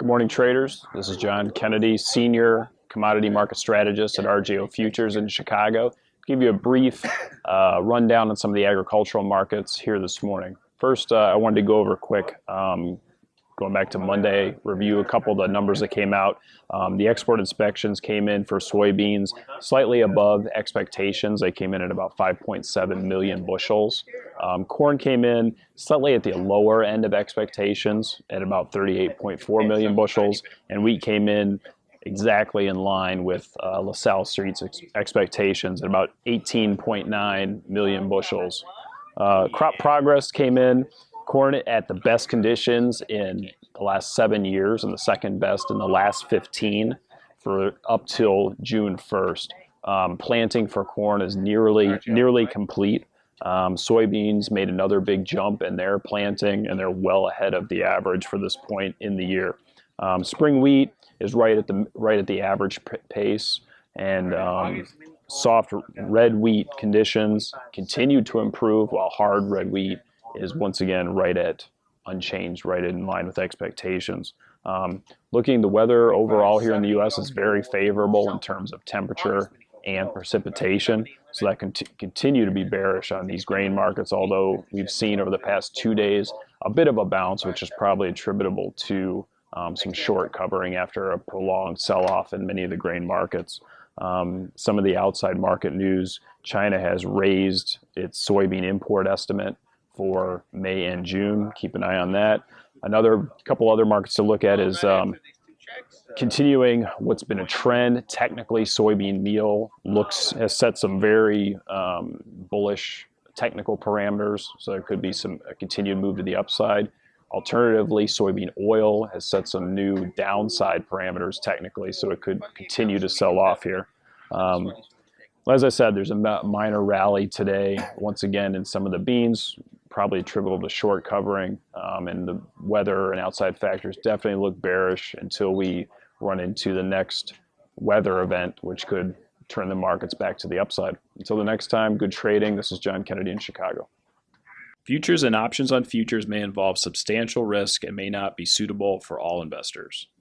Good morning, traders. This is John Kennedy, Senior Commodity Market Strategist at RJO Futures in Chicago. I'll give you a brief rundown on some of the agricultural markets here this morning. First, I wanted to go over quick, going back to Monday, review a couple of the numbers that came out. The export inspections came in for soybeans slightly above expectations. They came in at about 5.7 million bushels. Corn came in slightly at the lower end of expectations at about 38.4 million bushels, and wheat came in exactly in line with LaSalle Street's expectations at about 18.9 million bushels. Crop progress came in, corn at the best conditions in the last 7 years and the second best in the last 15 for up till June 1st. Planting for corn is nearly complete. Soybeans made another big jump in their planting, and they're well ahead of the average for this point in the year. Spring wheat is right at the average pace, and soft red wheat conditions continue to improve, while hard red wheat is once again right at unchanged, right in line with expectations. Looking at the weather overall here in the U.S. is very favorable in terms of temperature and precipitation, so that can continue to be bearish on these grain markets, although we've seen over the past 2 days a bit of a bounce, which is probably attributable to some short covering after a prolonged sell-off in many of the grain markets. Some of the outside market news: China has raised its soybean import estimate for May and June. Keep an eye on that. Another couple other markets to look at is continuing what's been a trend. Technically, soybean meal has set some very bullish technical parameters, so there could be a continued move to the upside. Alternatively, soybean oil has set some new downside parameters technically, so it could continue to sell off here. As I said, there's a minor rally today, once again, in some of the beans, probably attributable to short covering, and the weather and outside factors definitely look bearish until we run into the next weather event, which could turn the markets back to the upside. Until the next time, good trading. This is John Kennedy in Chicago. Futures and options on futures may involve substantial risk and may not be suitable for all investors.